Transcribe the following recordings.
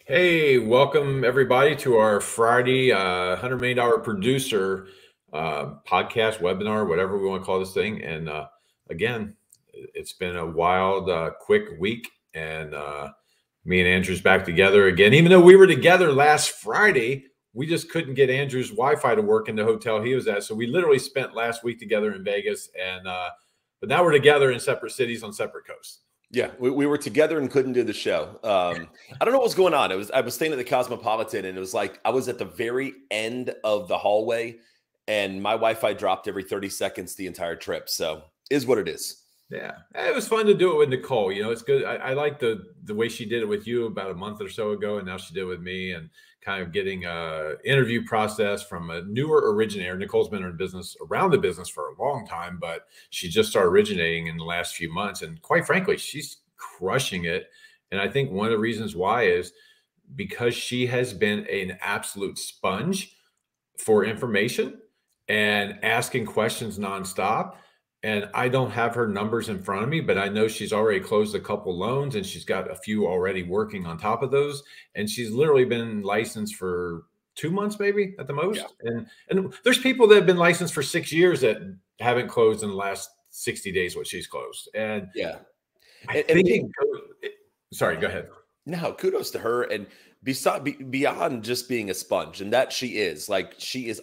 Hey, welcome everybody to our Friday $100 million producer podcast, webinar, whatever we want to call this thing. And again, it's been a wild, quick week. And me and Andrew's back together again. Even though we were together last Friday, we just couldn't get Andrew's Wi-Fi to work in the hotel he was at. So we literally spent last week together in Vegas. And but now we're together in separate cities on separate coasts. Yeah, we were together and couldn't do the show. I don't know what was going on. I was staying at the Cosmopolitan, and it was like I was at the very end of the hallway, and my Wi-Fi dropped every 30 seconds the entire trip. So is what it is. Yeah, it was fun to do it with Nicole. You know, it's good. I like the way she did it with you about a month or so ago, and now she did it with me, and kind of getting a interview process from a newer originator. Nicole's been in business around the business for a long time, but she just started originating in the last few months, and quite frankly, she's crushing it. And I think one of the reasons why is because she has been an absolute sponge for information and asking questions nonstop. And I don't have her numbers in front of me, but I know she's already closed a couple loans and she's got a few already working on top of those. And she's literally been licensed for 2 months, maybe at the most. Yeah. And there's people that have been licensed for 6 years that haven't closed in the last 60 days what she's closed. And yeah, I think sorry, go ahead. No, kudos to her. And beyond just being a sponge, and that she is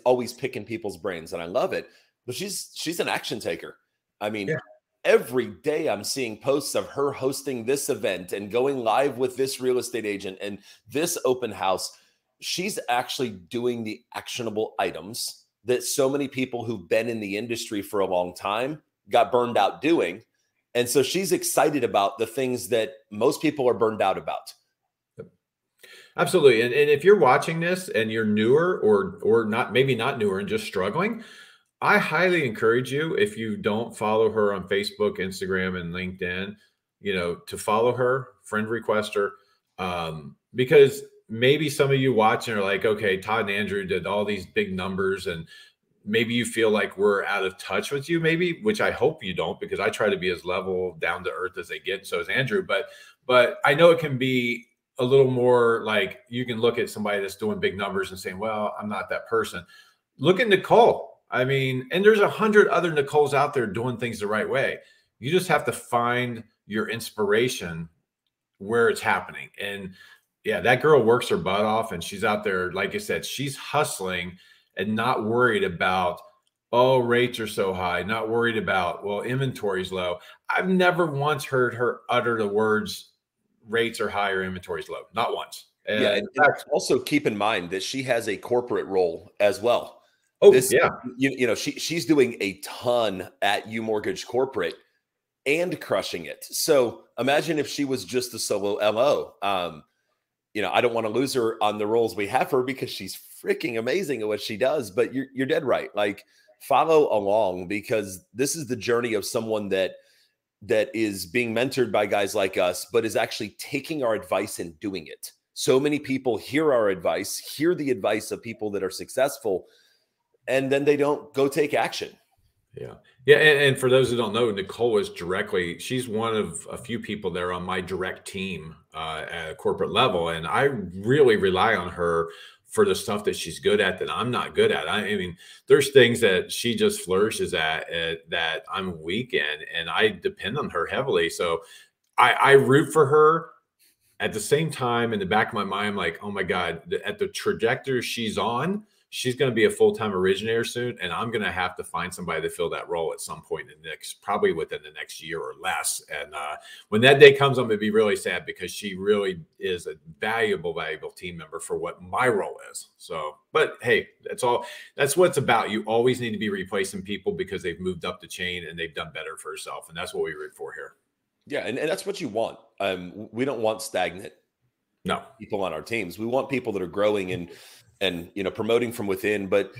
always picking people's brains, and I love it. But she's an action taker. I mean, yeah. Every day I'm seeing posts of her hosting this event and going live with this real estate agent and this open house. She's actually doing the actionable items that so many people who've been in the industry for a long time got burned out doing. And so she's excited about the things that most people are burned out about. Absolutely. And if you're watching this and you're newer or not, maybe not newer and just struggling, I highly encourage you, if you don't follow her on Facebook, Instagram, and LinkedIn, you know, to follow her, friend request her, because maybe some of you watching are like, okay, Todd and Andrew did all these big numbers, and maybe you feel like we're out of touch with you, maybe, which I hope you don't, because I try to be as level, down to earth as they get. And so is Andrew. But I know it can be a little more like you can look at somebody that's doing big numbers and saying, well, I'm not that person. Look at Nicole. I mean, and there's 100 other Nicoles out there doing things the right way. You just have to find your inspiration where it's happening. And yeah, that girl works her butt off, and she's out there, like I said, she's hustling and not worried about, oh, rates are so high, not worried about, well, inventory's low. I've never once heard her utter the words rates are high or inventory's low, not once. And yeah, and also keep in mind that she has a corporate role as well. Oh, yeah. You know, she's doing a ton at UMortgage corporate and crushing it. So imagine if she was just a solo LO. You know, I don't want to lose her on the roles we have her because she's freaking amazing at what she does. But you're dead right. Like, follow along, because this is the journey of someone that is being mentored by guys like us, but is actually taking our advice and doing it. So many people hear our advice, hear the advice of people that are successful, and then they don't go take action. Yeah. Yeah. And for those who don't know, Nicole is she's one of a few people there on my direct team at a corporate level. And I really rely on her for the stuff that she's good at that I'm not good at. I mean, there's things that she just flourishes at that I'm weak in, and I depend on her heavily. So I root for her. At the same time, in the back of my mind, I'm like, oh my God, at the trajectory she's on, she's going to be a full-time originator soon, and I'm going to have to find somebody to fill that role at some point in the probably within the next year or less. And when that day comes, I'm going to be really sad, because she really is a valuable team member for what my role is. So, but hey, that's what it's about. You always need to be replacing people because they've moved up the chain and they've done better for herself. And that's what we root for here. Yeah. And that's what you want. We don't want stagnant people on our teams. We want people that are growing and you know, promoting from within. But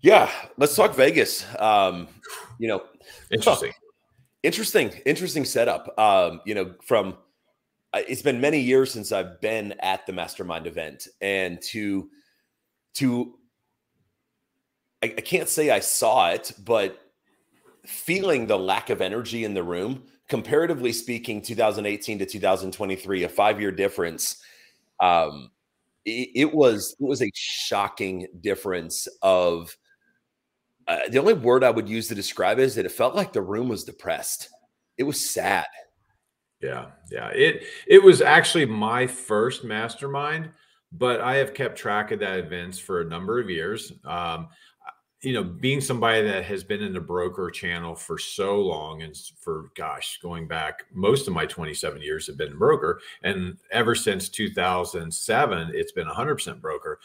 yeah, let's talk Vegas. You know, interesting setup. You know, it's been many years since I've been at the mastermind event, and I can't say I saw it, but feeling the lack of energy in the room, comparatively speaking, 2018 to 2023, a 5-year difference. Um, it was a shocking difference of the only word I would use to describe it is that it felt like the room was depressed. It was sad. Yeah, yeah. It was actually my first mastermind, but I have kept track of that events for a number of years. Being somebody that has been in the broker channel for so long, and for gosh, going back, most of my 27 years have been broker, and ever since 2007, it's been 100% broker.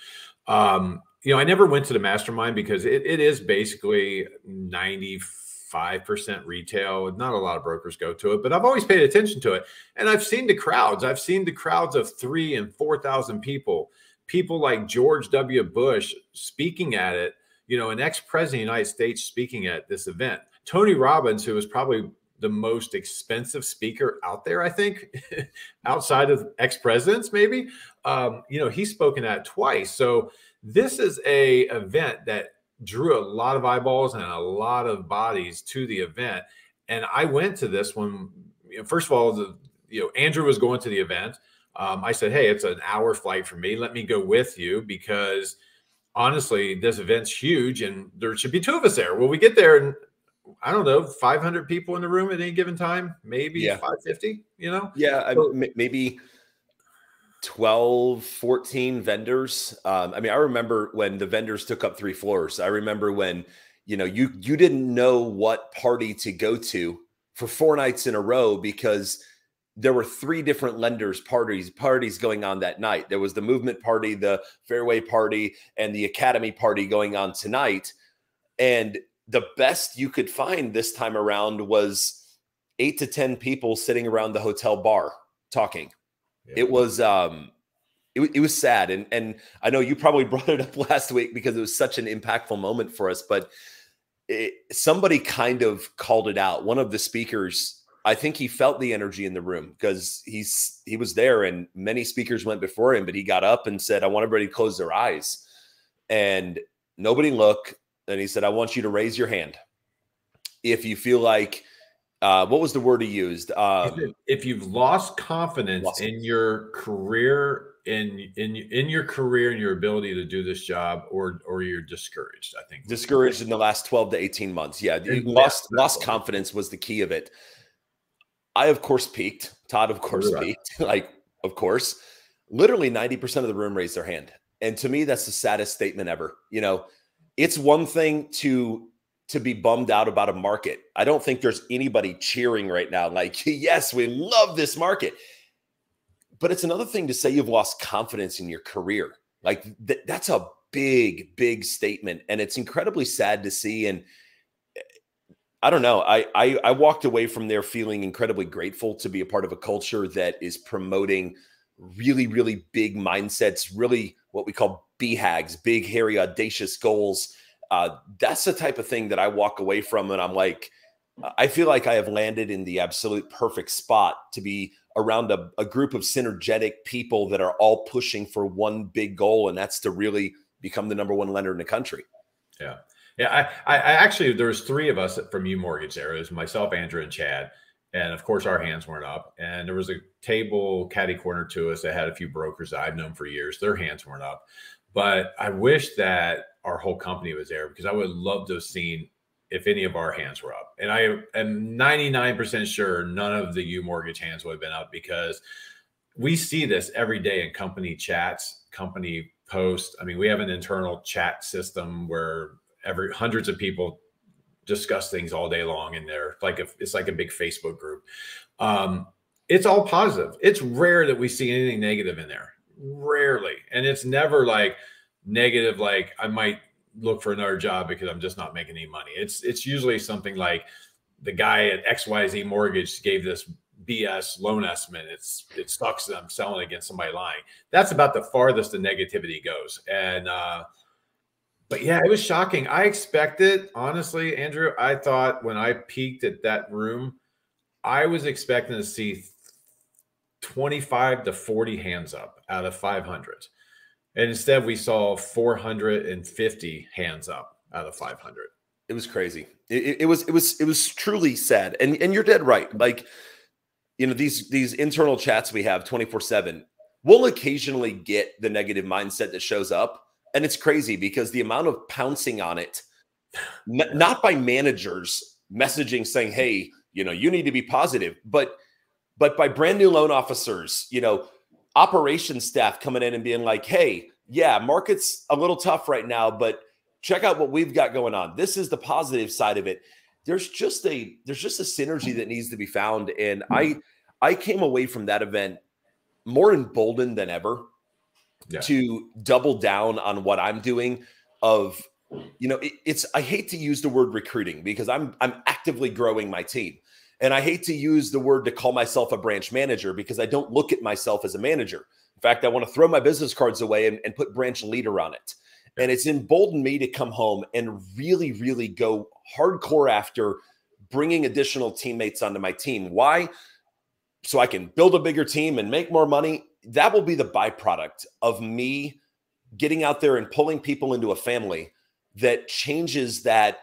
I never went to the mastermind because it is basically 95% retail. Not a lot of brokers go to it, but I've always paid attention to it. And I've seen the crowds. I've seen the crowds of 3,000 and 4,000 people like George W. Bush speaking at it, an ex-president of the United States speaking at this event. Tony Robbins, who is probably the most expensive speaker out there, I think, outside of ex-presidents, maybe, he's spoken at twice. So this is a event that drew a lot of eyeballs and a lot of bodies to the event. And I went to this one, first of all, Andrew was going to the event. I said, hey, it's an hour flight for me. Let me go with you because honestly, this event's huge and there should be 2 of us there. Well, we get there and I don't know, 500 people in the room at any given time, maybe 550, Yeah, so, maybe 12, 14 vendors. I remember when the vendors took up 3 floors. I remember when, you didn't know what party to go to for 4 nights in a row because there were 3 different lenders parties going on that night. There was the movement party, the fairway party, and the academy party going on tonight. And the best you could find this time around was 8 to 10 people sitting around the hotel bar talking. Yeah. It was it was sad. And I know you probably brought it up last week because it was such an impactful moment for us, but somebody kind of called it out. One of the speakers, I think he felt the energy in the room because he was there and many speakers went before him, but he got up and said, I want everybody to close their eyes. And nobody looked. And he said, I want you to raise your hand if you feel like, what was the word he used? If you've lost confidence in your career, in your career and your ability to do this job, or you're discouraged, I think. Discouraged in the last 12 to 18 months. Yeah. Lost confidence was the key of it. I, of course, peaked. Todd, of course, peaked. Of course. Literally 90% of the room raised their hand. And to me, that's the saddest statement ever. It's one thing to be bummed out about a market. I don't think there's anybody cheering right now like, yes, we love this market. But it's another thing to say you've lost confidence in your career. Like that's a big, big statement. And it's incredibly sad to see. And I don't know. I walked away from there feeling incredibly grateful to be a part of a culture that is promoting really, really big mindsets, really what we call BHAGs, big, hairy, audacious goals. That's the type of thing that I walk away from. And I'm like, I feel like I have landed in the absolute perfect spot to be around a group of synergetic people that are all pushing for one big goal. And that's to really become the #1 lender in the country. Yeah. Yeah. I actually, there was 3 of us from UMortgage there. It was myself, Andrew, and Chad. And of course, our hands weren't up. And there was a table caddy corner to us that had a few brokers that I've known for years. Their hands weren't up. But I wish that our whole company was there because I would love to have seen if any of our hands were up. And I am 99% sure none of the UMortgage hands would have been up because we see this every day in company chats, company posts. I mean, we have an internal chat system where hundreds of people discuss things all day long in there. It's like a big Facebook group. It's all positive. It's rare that we see anything negative in there. Rarely. And it's never like negative, like I might look for another job because I'm just not making any money. It's usually something like the guy at XYZ Mortgage gave this BS loan estimate. It sucks that I'm selling against somebody lying. That's about the farthest the negativity goes. And but yeah, it was shocking. I expected, honestly, Andrew, I thought when I peeked at that room, I was expecting to see 25 to 40 hands up out of 500. And instead we saw 450 hands up out of 500. It was crazy. It was truly sad. And you're dead right. Like, these internal chats we have 24/7, we'll occasionally get the negative mindset that shows up. And it's crazy because the amount of pouncing on it, not by managers messaging saying, hey, you need to be positive, but by brand new loan officers, operations staff coming in and being like, hey, yeah, market's a little tough right now, but check out what we've got going on. This is the positive side of it. There's just a synergy that needs to be found. And I came away from that event more emboldened than ever to double down on what I'm doing I hate to use the word recruiting because I'm actively growing my team. And I hate to use the word to call myself a branch manager because I don't look at myself as a manager. In fact, I want to throw my business cards away and put branch leader on it. And it's emboldened me to come home and really, really go hardcore after bringing additional teammates onto my team. Why? So I can build a bigger team and make more money. That will be the byproduct of me getting out there and pulling people into a family that changes that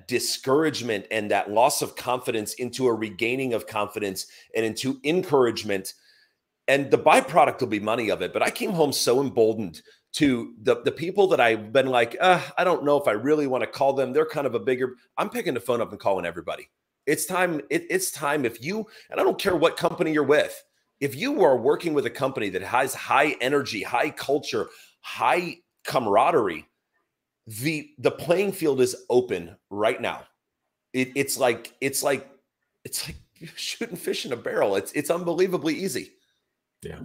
discouragement and that loss of confidence into a regaining of confidence and into encouragement. And the byproduct will be money of it. But I came home so emboldened to the people that I've been like, I don't know if I really want to call them. They're kind of a bigger, I'm picking the phone up and calling everybody. It's time. It's time. And I don't care what company you're with, if you are working with a company that has high energy, high culture, high camaraderie, the playing field is open right now. It's like shooting fish in a barrel. It's unbelievably easy. Yeah.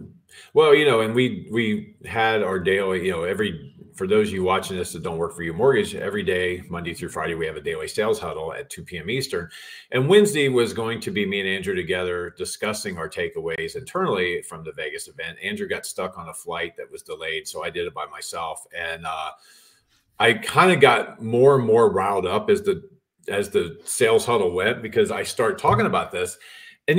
Well, and we had our daily, for those of you watching this that don't work for UMortgage, every day, Monday through Friday, we have a daily sales huddle at 2 p.m. Eastern. And Wednesday was going to be me and Andrew together discussing our takeaways internally from the Vegas event. Andrew got stuck on a flight that was delayed, so I did it by myself. And I kind of got more and more riled up as the sales huddle went because I started talking about this. And,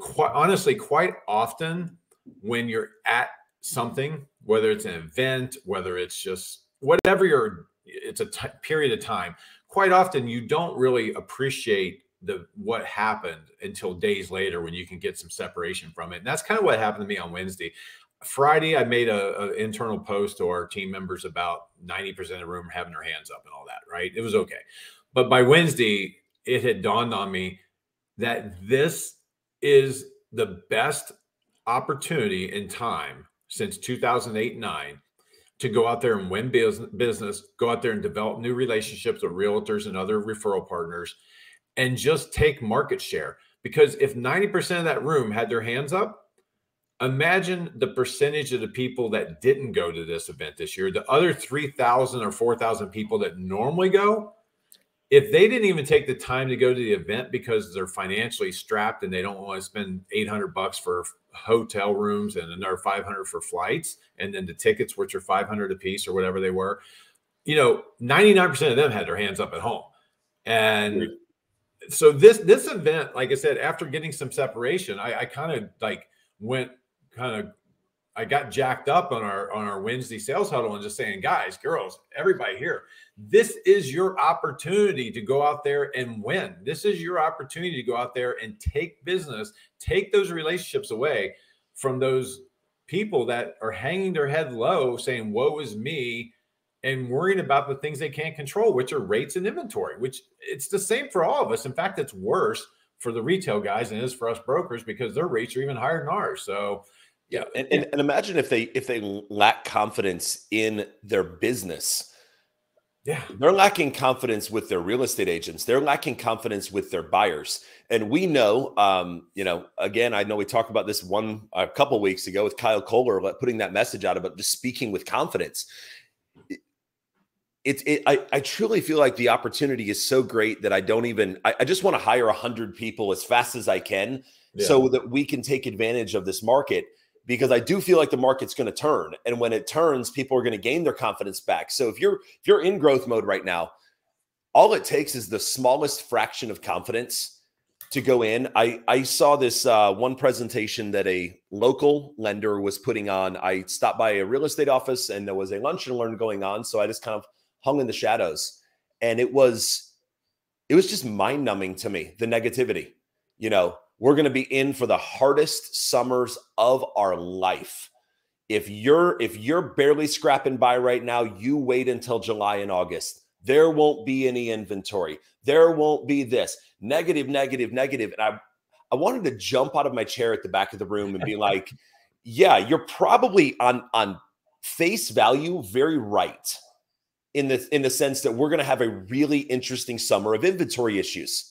quite honestly, quite often when you're at something, whether it's an event, whether it's just whatever it's a period of time, quite often you don't really appreciate what happened until days later when you can get some separation from it. And that's kind of what happened to me on Wednesday. Friday, I made an internal post to our team members about 90% of the room having their hands up and all that, right? It was okay. But by Wednesday, it had dawned on me that this is the best opportunity in time since 2008-9 to go out there and win business, go out there and develop new relationships with realtors and other referral partners, and just take market share. Because if 90% of that room had their hands up, imagine the percentage of the people that didn't go to this event this year, the other 3,000 or 4,000 people that normally go. If they didn't even take the time to go to the event because they're financially strapped and they don't want to spend $800 for hotel rooms and another $500 for flights, and then the tickets, which are $500 a piece or whatever they were, 99% of them had their hands up at home. And so this event, like I said, after getting some separation, I kind of I got jacked up on our Wednesday sales huddle and just saying, guys, girls, everybody here, this is your opportunity to go out there and win. This is your opportunity to go out there and take business, take those relationships away from those people that are hanging their head low saying, woe is me, and worrying about the things they can't control, which are rates and inventory, which it's the same for all of us. In fact, it's worse for the retail guys than it is for us brokers because their rates are even higher than ours. So yeah. And imagine if they lack confidence in their business. Yeah. They're lacking confidence with their real estate agents. They're lacking confidence with their buyers. And we know, again, I know we talked about this a couple of weeks ago with Kyle Kohler, putting that message out about just speaking with confidence. I truly feel like the opportunity is so great that I just want to hire 100 people as fast as I can so that we can take advantage of this market. Because I do feel like the market's going to turn. And when it turns, people are going to gain their confidence back. So if you're in growth mode right now, all it takes is the smallest fraction of confidence to go in. I saw this one presentation that a local lender was putting on. I stopped by a real estate office and there was a lunch and learn going on. So I just kind of hung in the shadows. And it was just mind numbing to me, the negativity, we're going to be in for the hardest summers of our life. If you're barely scrapping by right now, you wait until July and August. There won't be any inventory. There won't be this. Negative, negative, negative. And I wanted to jump out of my chair at the back of the room and be like, yeah, you're probably on face value very right in the sense that we're going to have a really interesting summer of inventory issues.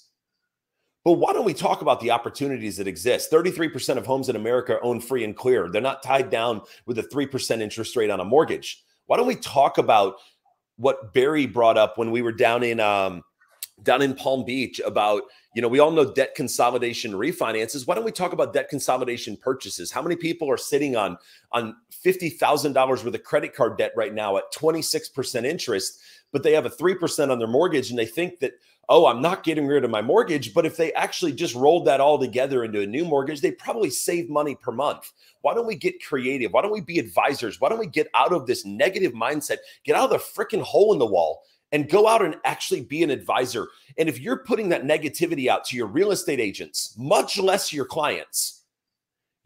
But why don't we talk about the opportunities that exist? 33% of homes in America are owned free and clear. They're not tied down with a 3% interest rate on a mortgage. Why don't we talk about what Barry brought up when we were down in Palm Beach about, we all know debt consolidation refinances. Why don't we talk about debt consolidation purchases? How many people are sitting on $50,000 worth of credit card debt right now at 26% interest, but they have a 3% on their mortgage and they think that, oh, I'm not getting rid of my mortgage. But if they actually just rolled that all together into a new mortgage, they probably save money per month. Why don't we get creative? Why don't we be advisors? Why don't we get out of this negative mindset, get out of the freaking hole in the wall and go out and actually be an advisor? And if you're putting that negativity out to your real estate agents, much less your clients,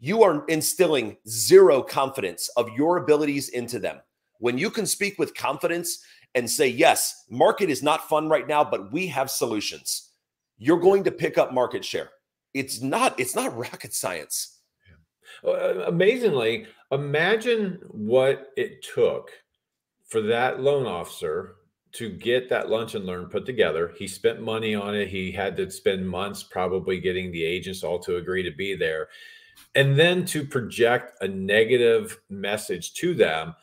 you are instilling zero confidence of your abilities into them. When you can speak with confidence and say, yes, market is not fun right now, but we have solutions, you're going to pick up market share. It's not rocket science. Well, amazingly, imagine what it took for that loan officer to get that lunch and learn put together. He spent money on it. He had to spend months probably getting the agents all to agree to be there. And then to project a negative message to them.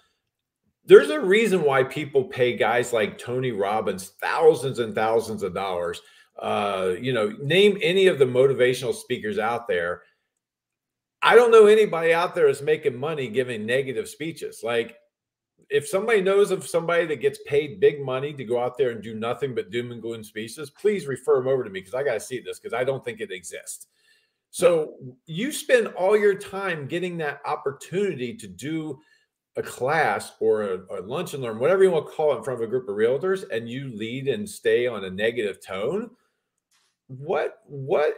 There's a reason why people pay guys like Tony Robbins thousands and thousands of dollars. Name any of the motivational speakers out there. I don't know anybody out there that's making money giving negative speeches. Like, if somebody knows of somebody that gets paid big money to go out there and do nothing but doom and gloom speeches, please refer them over to me because I got to see this because I don't think it exists. So you spend all your time getting that opportunity to do a class or a lunch and learn, whatever you want to call it, in front of a group of realtors, and you lead and stay on a negative tone. What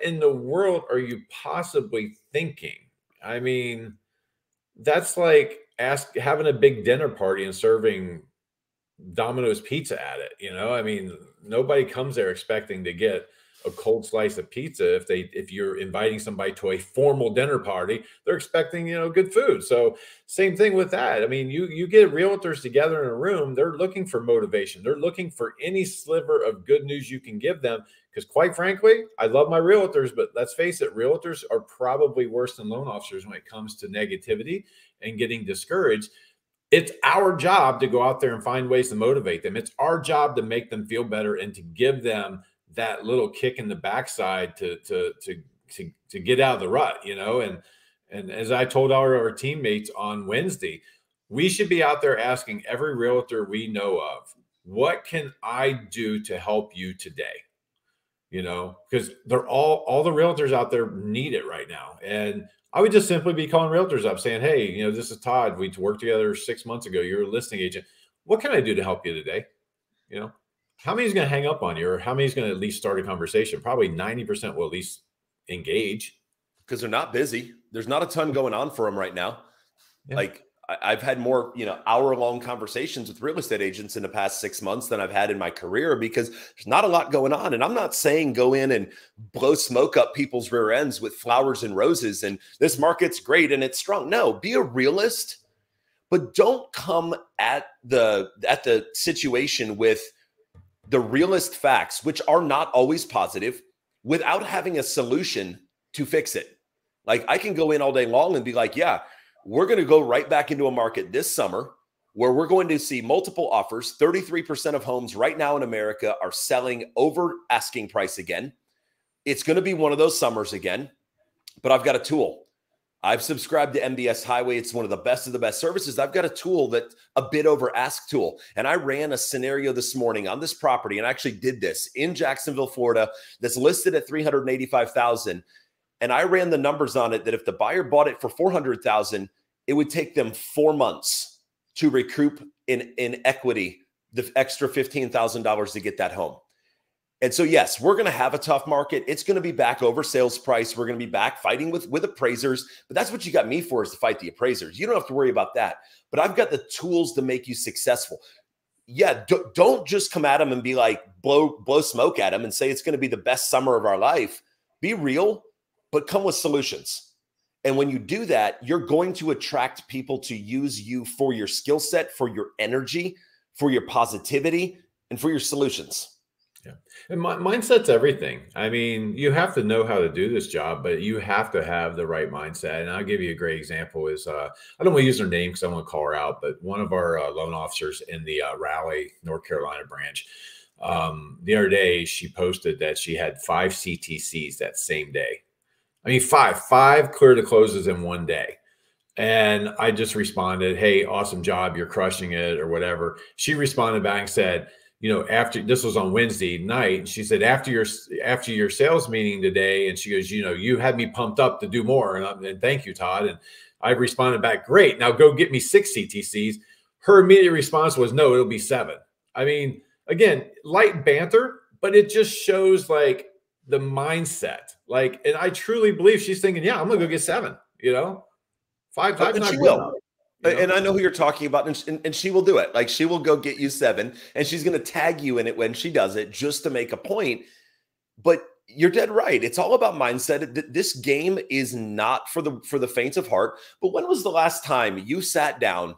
in the world are you possibly thinking? I mean, that's like having a big dinner party and serving Domino's pizza at it. I mean, nobody comes there expecting to get a cold slice of pizza. If you're inviting somebody to a formal dinner party, they're expecting, good food. So same thing with that. I mean, you get realtors together in a room, they're looking for motivation. They're looking for any sliver of good news you can give them. Because quite frankly, I love my realtors, but let's face it, realtors are probably worse than loan officers when it comes to negativity and getting discouraged. It's our job to go out there and find ways to motivate them. It's our job to make them feel better and to give them that little kick in the backside to get out of the rut, and as I told our teammates on Wednesday, we should be out there asking every realtor we know of, what can I do to help you today? Because they're all the realtors out there need it right now. And I would just simply be calling realtors up saying, hey, this is Todd. We worked together 6 months ago. You're a listing agent. What can I do to help you today? How many is going to hang up on you, or how many is going to at least start a conversation? Probably 90% will at least engage. Because they're not busy. There's not a ton going on for them right now. Yeah. Like I've had more, hour-long conversations with real estate agents in the past 6 months than I've had in my career because there's not a lot going on. And I'm not saying go in and blow smoke up people's rear ends with flowers and roses and this market's great and it's strong. No, be a realist, but don't come at the situation with the realist facts, which are not always positive, without having a solution to fix it. Like I can go in all day long and be like, yeah, we're going to go right back into a market this summer where we're going to see multiple offers. 33% of homes right now in America are selling over asking price again. It's going to be one of those summers again, but I've got a tool. I've subscribed to MBS Highway. It's one of the best services. I've got a tool that's a bid over ask tool. And I ran a scenario this morning on this property and I actually did this in Jacksonville, Florida, that's listed at $385,000. And I ran the numbers on it that if the buyer bought it for $400,000, it would take them 4 months to recoup in equity the extra $15,000 to get that home. And so, yes, we're going to have a tough market. It's going to be back over sales price. We're going to be back fighting with appraisers. But that's what you got me for, is to fight the appraisers. You don't have to worry about that. But I've got the tools to make you successful. Yeah, don't just come at them and be like, blow smoke at them and say it's going to be the best summer of our life. Be real, but come with solutions. And when you do that, you're going to attract people to use you for your skill set, for your energy, for your positivity, and for your solutions. Yeah. And mindset's everything. I mean, you have to know how to do this job, but you have to have the right mindset. And I'll give you a great example is, I don't want to use her name because I want to call her out, but one of our loan officers in the Raleigh, North Carolina branch, the other day, she posted that she had 5 CTCs that same day. I mean, five clear to closes in one day. And I just responded, "Hey, awesome job. You're crushing it," or whatever. She responded back and said, you know, after this was on Wednesday night, and she said, after your sales meeting today, and she goes, you know, you had me pumped up to do more. And thank you, Todd. And I responded back, great. Now go get me 6 CTCs. Her immediate response was, no, it'll be 7. I mean, again, light banter, but it just shows like the mindset. Like, and I truly believe she's thinking, yeah, I'm going to go get 7, you know, 5 and not she good will. enough. You know? And I know who you're talking about, and she will do it. Like, she will go get you 7, and she's going to tag you in it when she does it just to make a point. But you're dead right. It's all about mindset. This game is not for the faint of heart. But when was the last time you sat down,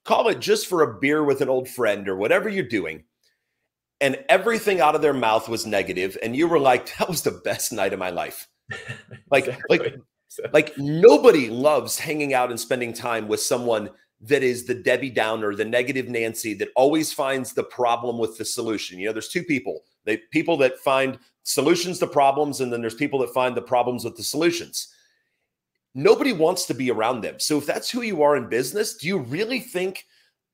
call it just for a beer with an old friend or whatever you're doing, and everything out of their mouth was negative, and you were like, that was the best night of my life? Like nobody loves hanging out and spending time with someone that is the Debbie Downer, the negative Nancy, that always finds the problem with the solution. You know, there's 2 people. People that find solutions to problems, and then there's people that find the problems with the solutions. Nobody wants to be around them. So if that's who you are in business, do you really think,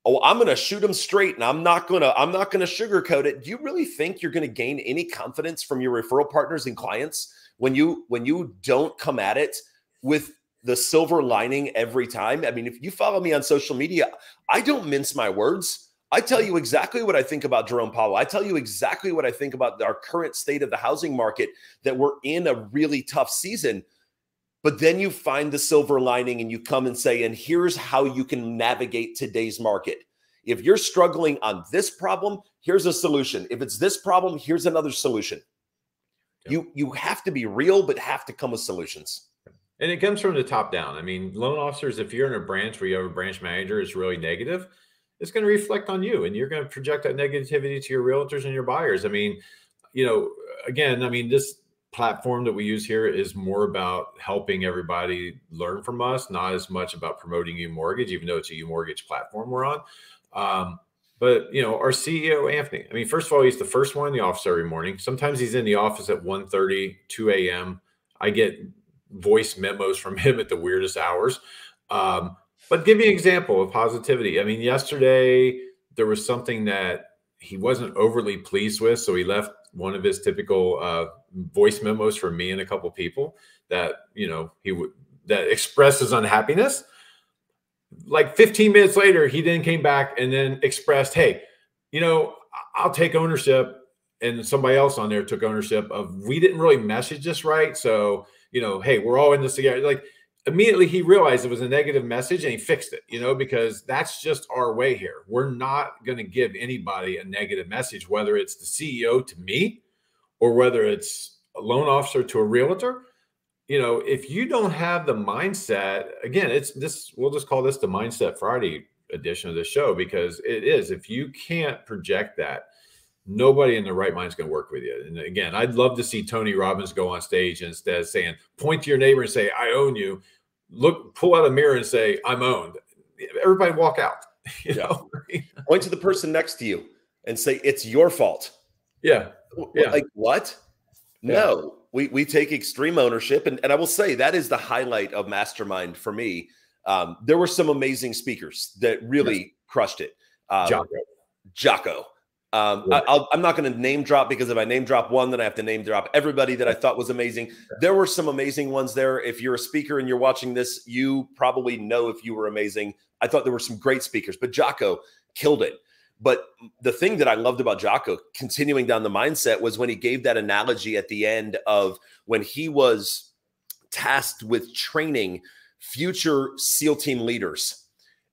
oh, I'm going to shoot them straight and I'm not going to sugarcoat it? Do you really think you're going to gain any confidence from your referral partners and clients when you don't come at it with the silver lining every time? I mean, if you follow me on social media, I don't mince my words. I tell you exactly what I think about Jerome Powell. I tell you exactly what I think about our current state of the housing market, that we're in a really tough season. But then you find the silver lining and you come and say, and here's how you can navigate today's market. If you're struggling on this problem, here's a solution. If it's this problem, here's another solution. Yep. You have to be real, but have to come with solutions. And it comes from the top down. I mean, loan officers, if you're in a branch where you have a branch manager is really negative, it's going to reflect on you, and you're going to project that negativity to your realtors and your buyers. I mean, you know, again, I mean, this platform that we use here is more about helping everybody learn from us, not as much about promoting UMortgage, even though it's a UMortgage platform we're on. But, you know, our CEO, Anthony, I mean, first of all, he's the first one in the office every morning. Sometimes he's in the office at 1:30, 2 a.m. I get voice memos from him at the weirdest hours. But give me an example of positivity. I mean, yesterday there was something that he wasn't overly pleased with, so he left one of his typical voice memos for me and a couple people that, you know, that expressed his unhappiness. Like 15 minutes later, he then came back and then expressed, hey, you know, I'll take ownership. And somebody else on there took ownership of, we didn't really message this right. So, you know, hey, we're all in this together. Like, immediately he realized it was a negative message and he fixed it, you know, because that's just our way here. We're not going to give anybody a negative message, whether it's the CEO to me or whether it's a loan officer to a realtor. You know, if you don't have the mindset, again, it's this, we'll just call this the Mindset Friday edition of the show, because it is, if you can't project that, nobody in the right mind is going to work with you. And again, I'd love to see Tony Robbins go on stage, and instead of saying, point to your neighbor and say, I own you, look, pull out a mirror and say, I'm owned. Everybody walk out. You know? Point to the person next to you and say, it's your fault. Yeah. Like, what? Yeah. No, we take extreme ownership. And I will say that is the highlight of Mastermind for me. There were some amazing speakers that really crushed it. Jocko. I'm not going to name drop, because if I name drop one, then I have to name drop everybody that I thought was amazing. There were some amazing ones there. If you're a speaker and you're watching this, you probably know if you were amazing. I thought there were some great speakers, but Jocko killed it. But the thing that I loved about Jocko, continuing down the mindset, was when he gave that analogy at the end of when he was tasked with training future SEAL team leaders.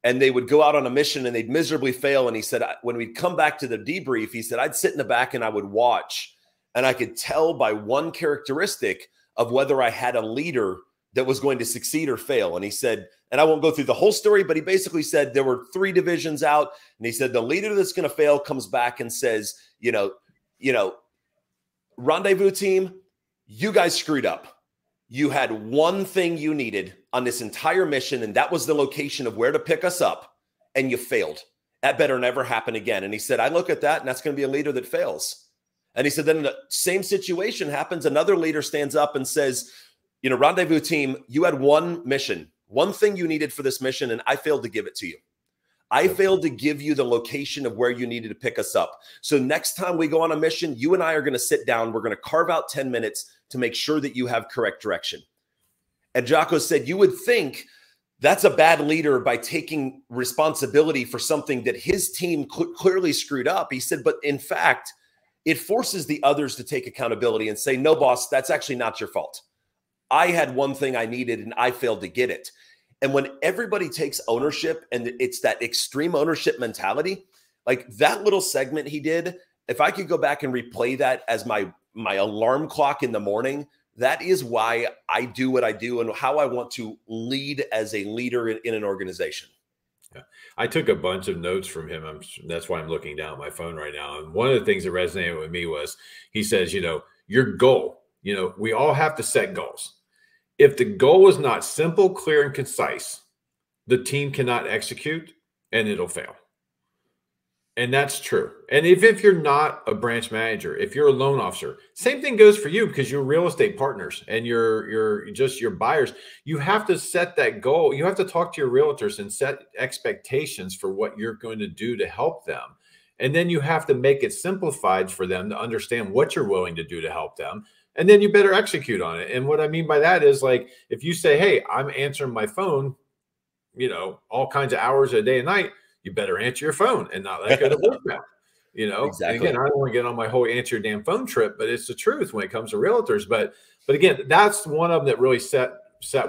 And they would go out on a mission and they'd miserably fail. And he said, when we'd come back to the debrief, he said, I'd sit in the back and I would watch. And I could tell by one characteristic of whether I had a leader that was going to succeed or fail. And he said, and I won't go through the whole story, but he basically said there were 3 divisions out. And he said, the leader that's going to fail comes back and says, rendezvous team, you guys screwed up. You had one thing you needed on this entire mission, and that was the location of where to pick us up, and you failed. That better never happen again. And he said, I look at that, and that's going to be a leader that fails. And he said, then the same situation happens. Another leader stands up and says, rendezvous team, you had one mission, one thing you needed for this mission, and I failed to give it to you. I failed to give you the location of where you needed to pick us up. So next time we go on a mission, you and I are going to sit down. We're going to carve out 10 minutes to make sure that you have correct direction. And Jocko said, you would think that's a bad leader by taking responsibility for something that his team clearly screwed up. He said, but in fact, it forces the others to take accountability and say, no, boss, that's actually not your fault. I had one thing I needed and I failed to get it. And when everybody takes ownership, and it's that extreme ownership mentality, like that little segment he did, if I could go back and replay that as my alarm clock in the morning, that is why I do what I do and how I want to lead as a leader in an organization. Yeah. I took a bunch of notes from him. That's why I'm looking down at my phone right now. And one of the things that resonated with me was he says, your goal, we all have to set goals. If the goal is not simple, clear, and concise, the team cannot execute and it'll fail. And that's true. And if you're not a branch manager, if you're a loan officer, same thing goes for you, because you're real estate partners and you're just your buyers. You have to set that goal. You have to talk to your realtors and set expectations for what you're going to do to help them. And then you have to make it simplified for them to understand what you're willing to do to help them. And then you better execute on it. And what I mean by that is, like, if you say, hey, I'm answering my phone, all kinds of hours a day and night, you better answer your phone and not let go to voicemail. Exactly. And again, I don't want to get on my whole answer your damn phone trip, but it's the truth when it comes to realtors. But again, that's one of them that really set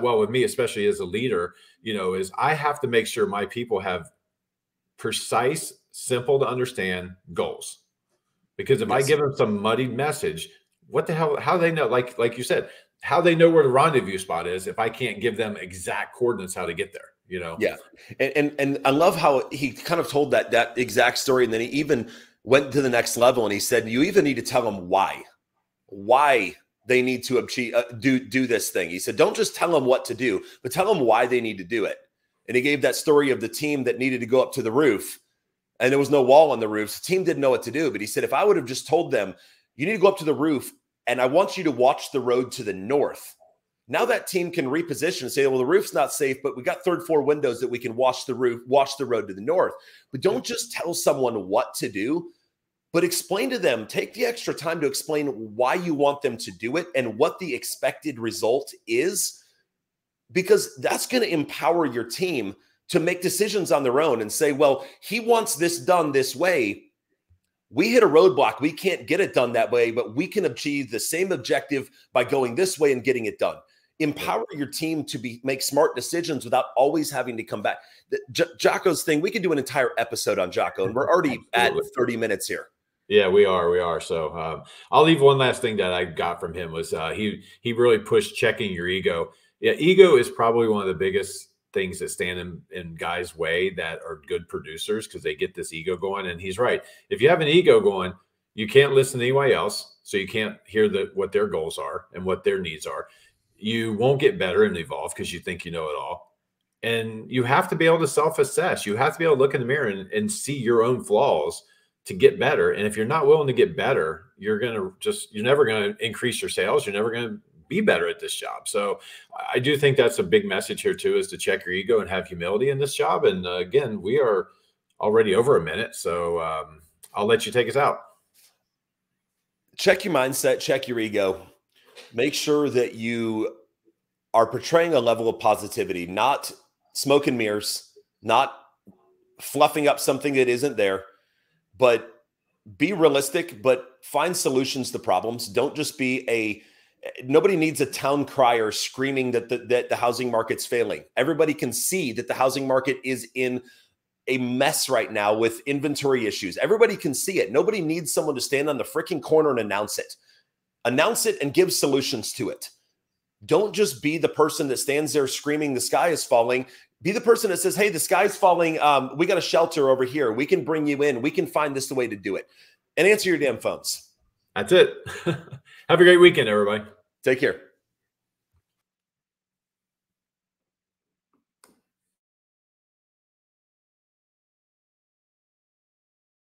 well with me, especially as a leader, is I have to make sure my people have precise, simple to understand goals. Because if I give them some muddied message, what the hell, how do they know, like you said, how they know where the rendezvous spot is if I can't give them exact coordinates how to get there, Yeah. And I love how he kind of told that exact story. And then he even went to the next level and he said, you even need to tell them why they need to achieve, do this thing. He said, don't just tell them what to do, but tell them why they need to do it. And he gave that story of the team that needed to go up to the roof and there was no wall on the roof. The team didn't know what to do, but he said, if I would have just told them, you need to go up to the roof and I want you to watch the road to the north. Now that team can reposition and say, well, the roof's not safe, but we got 3rd floor windows that we can watch the road to the north. But don't just tell someone what to do, but explain to them, take the extra time to explain why you want them to do it and what the expected result is, because that's going to empower your team to make decisions on their own and say, well, he wants this done this way. We hit a roadblock. We can't get it done that way, but we can achieve the same objective by going this way and getting it done. Empower your team to make smart decisions without always having to come back. Jocko's thing, we could do an entire episode on Jocko, and we're already at 30 minutes here. Yeah, we are. So I'll leave one last thing that I got from him was he really pushed checking your ego. Yeah, ego is probably one of the biggest things that stand in guys' way that are good producers, because they get this ego going. And he's right. If you have an ego going, you can't listen to anybody else. So you can't hear what their goals are and what their needs are. You won't get better and evolve because you think you know it all. And you have to be able to self-assess. You have to be able to look in the mirror and see your own flaws to get better. And if you're not willing to get better, you're never going to increase your sales. You're never going to be better at this job. So I do think that's a big message here too, is to check your ego and have humility in this job. And again, we are already over a minute. So I'll let you take us out. Check your mindset, check your ego. Make sure that you are portraying a level of positivity, not smoke and mirrors, not fluffing up something that isn't there. but be realistic, but find solutions to problems. Don't just be nobody needs a town crier screaming that the housing market's failing. Everybody can see that the housing market is in a mess right now with inventory issues. Everybody can see it. Nobody needs someone to stand on the freaking corner and announce it. Announce it and give solutions to it. Don't just be the person that stands there screaming the sky is falling. Be the person that says, hey, the sky's falling. We got a shelter over here. We can bring you in. We can find this the way to do it. And answer your damn phones. That's it. Have a great weekend, everybody. Take care.